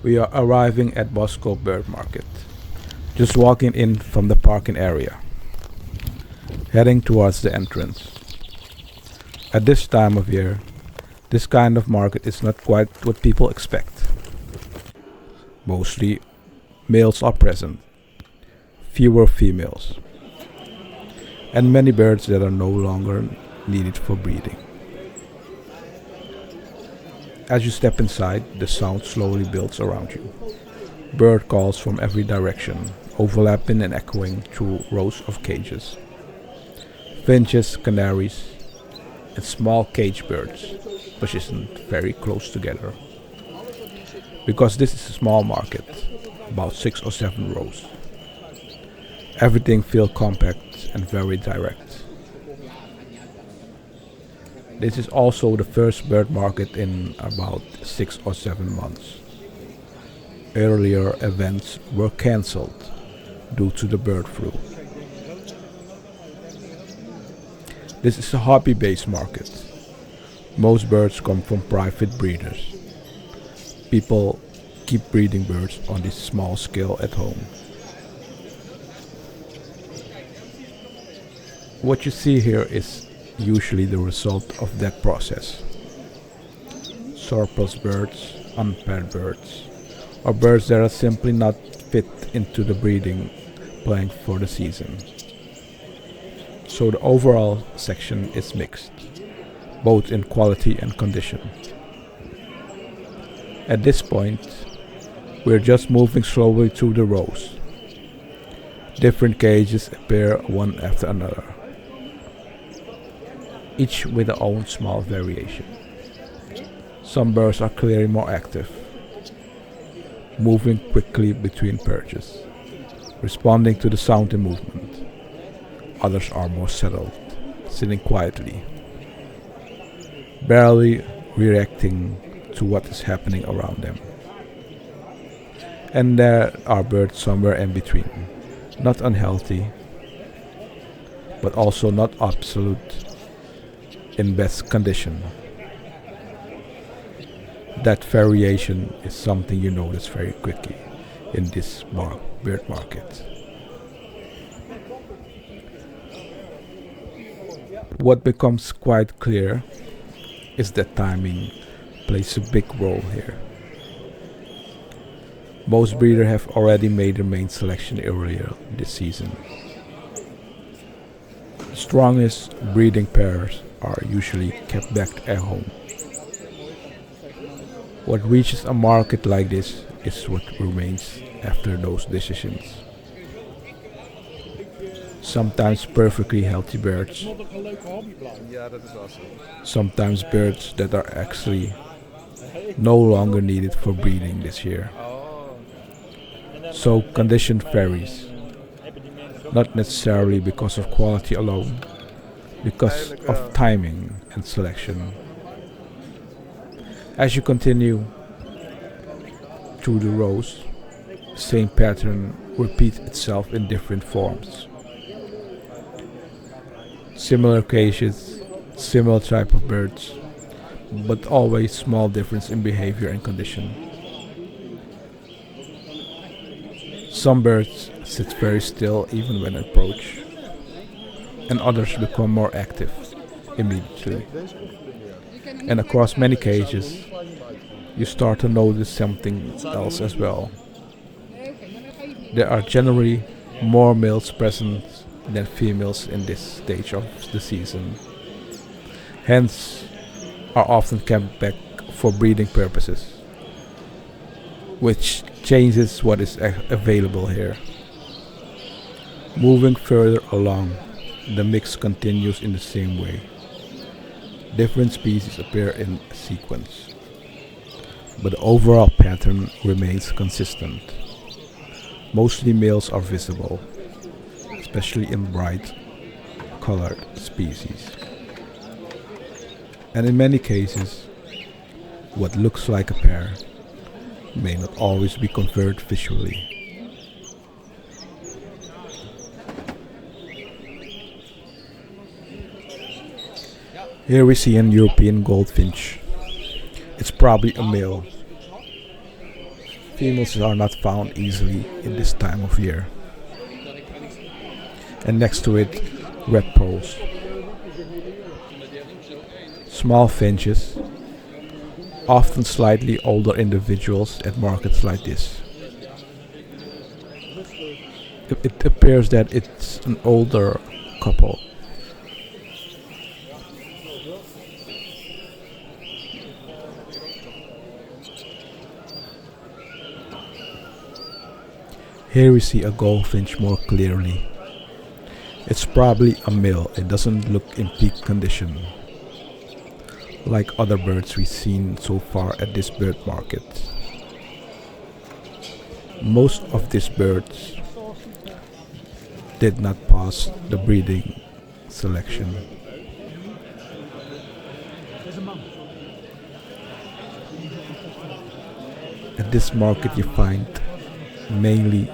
We are arriving at Boskoop Bird Market, just walking in from the parking area, heading towards the entrance. At this time of year, this kind of market is not quite what people expect. Mostly males are present, fewer females, and many birds that are no longer needed for breeding. As you step inside, the sound slowly builds around you. Bird calls from every direction, overlapping and echoing through rows of cages. Finches, canaries, and small cage birds positioned very close together. Because this is a small market, about 6 or 7 rows. Everything feels compact and very direct. This is also the first bird market in about 6 or 7 months. Earlier events were cancelled due to the bird flu. This is a hobby-based market. Most birds come from private breeders. People keep breeding birds on this small scale at home. What you see here is usually the result of that process. Surplus birds, unpaired birds, or birds that are simply not fit into the breeding plan for the season. So the overall section is mixed, both in quality and condition. At this point, we're just moving slowly through the rows. Different cages appear one after another, each with their own small variation. Some birds are clearly more active, moving quickly between perches, responding to the sound and movement. Others are more settled, sitting quietly, barely reacting to what is happening around them. And there are birds somewhere in between, not unhealthy, but also not absolute in best condition. That variation is something you notice very quickly in this bird market. What becomes quite clear is that timing plays a big role here. Most breeders have already made their main selection earlier this season. The strongest breeding pairs are usually kept back at home. What reaches a market like this is what remains after those decisions. Sometimes perfectly healthy birds, sometimes birds that are actually no longer needed for breeding this year. So condition varies, not necessarily because of quality alone, because of timing and selection. As you continue through the rows, the same pattern repeats itself in different forms. Similar cages, similar type of birds, but always small difference in behavior and condition. Some birds sit very still even when approached, and others become more active immediately. And across many cages, you start to notice something else as well. There are generally more males present than females in this stage of the season. Hens are often kept back for breeding purposes, which changes what is available here. Moving further along, the mix continues in the same way. Different species appear in sequence, but the overall pattern remains consistent. Mostly males are visible, especially in bright colored species. And in many cases, what looks like a pair may not always be conveyed visually. Here we see an European goldfinch. It's probably a male. Females are not found easily in this time of year. And next to it, redpolls. Small finches, often slightly older individuals at markets like this. It appears that it's an older couple. Here we see a goldfinch more clearly. It's probably a male. It doesn't look in peak condition, like other birds we've seen so far at this bird market. Most of these birds did not pass the breeding selection. At this market you find mainly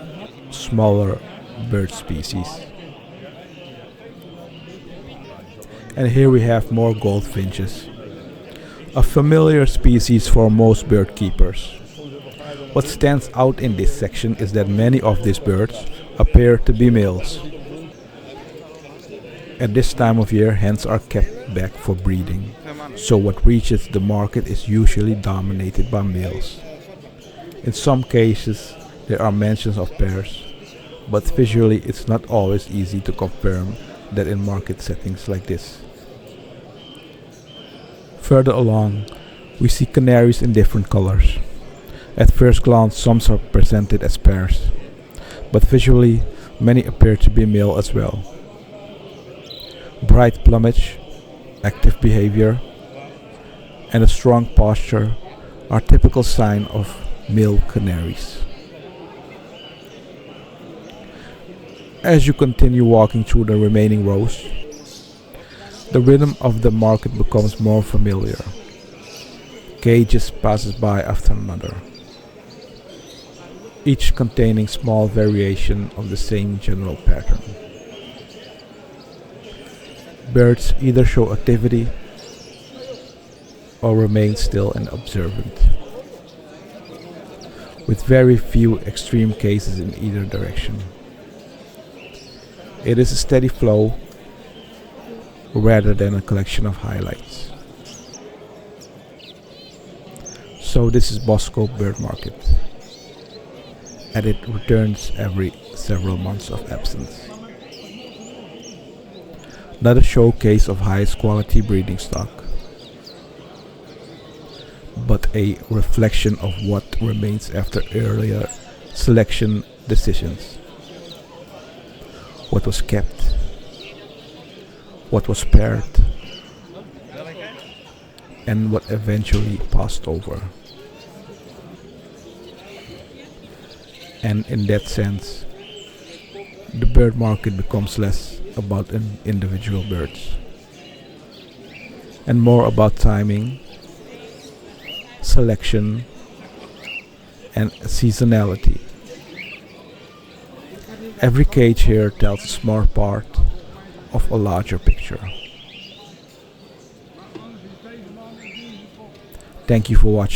smaller bird species. And here we have more goldfinches, a familiar species for most bird keepers. What stands out in this section is that many of these birds appear to be males. At this time of year, hens are kept back for breeding, so what reaches the market is usually dominated by males. In some cases, there are mentions of pairs, but visually it's not always easy to confirm that in market settings like this. Further along, we see canaries in different colors. At first glance, some are presented as pairs, but visually, many appear to be male as well. Bright plumage, active behavior, and a strong posture are typical signs of male canaries. As you continue walking through the remaining rows, the rhythm of the market becomes more familiar. Cages passes by after another, each containing small variation of the same general pattern. Birds either show activity or remain still and observant, with very few extreme cases in either direction. It is a steady flow rather than a collection of highlights. So this is Boskoop Bird Market, and it returns every several months of absence. Not a showcase of highest quality breeding stock, but a reflection of what remains after earlier selection decisions. What was kept, what was paired, and what eventually passed over. And in that sense, the bird market becomes less about individual birds and more about timing, selection, and seasonality. Every cage here tells a small part of a larger picture. Thank you for watching.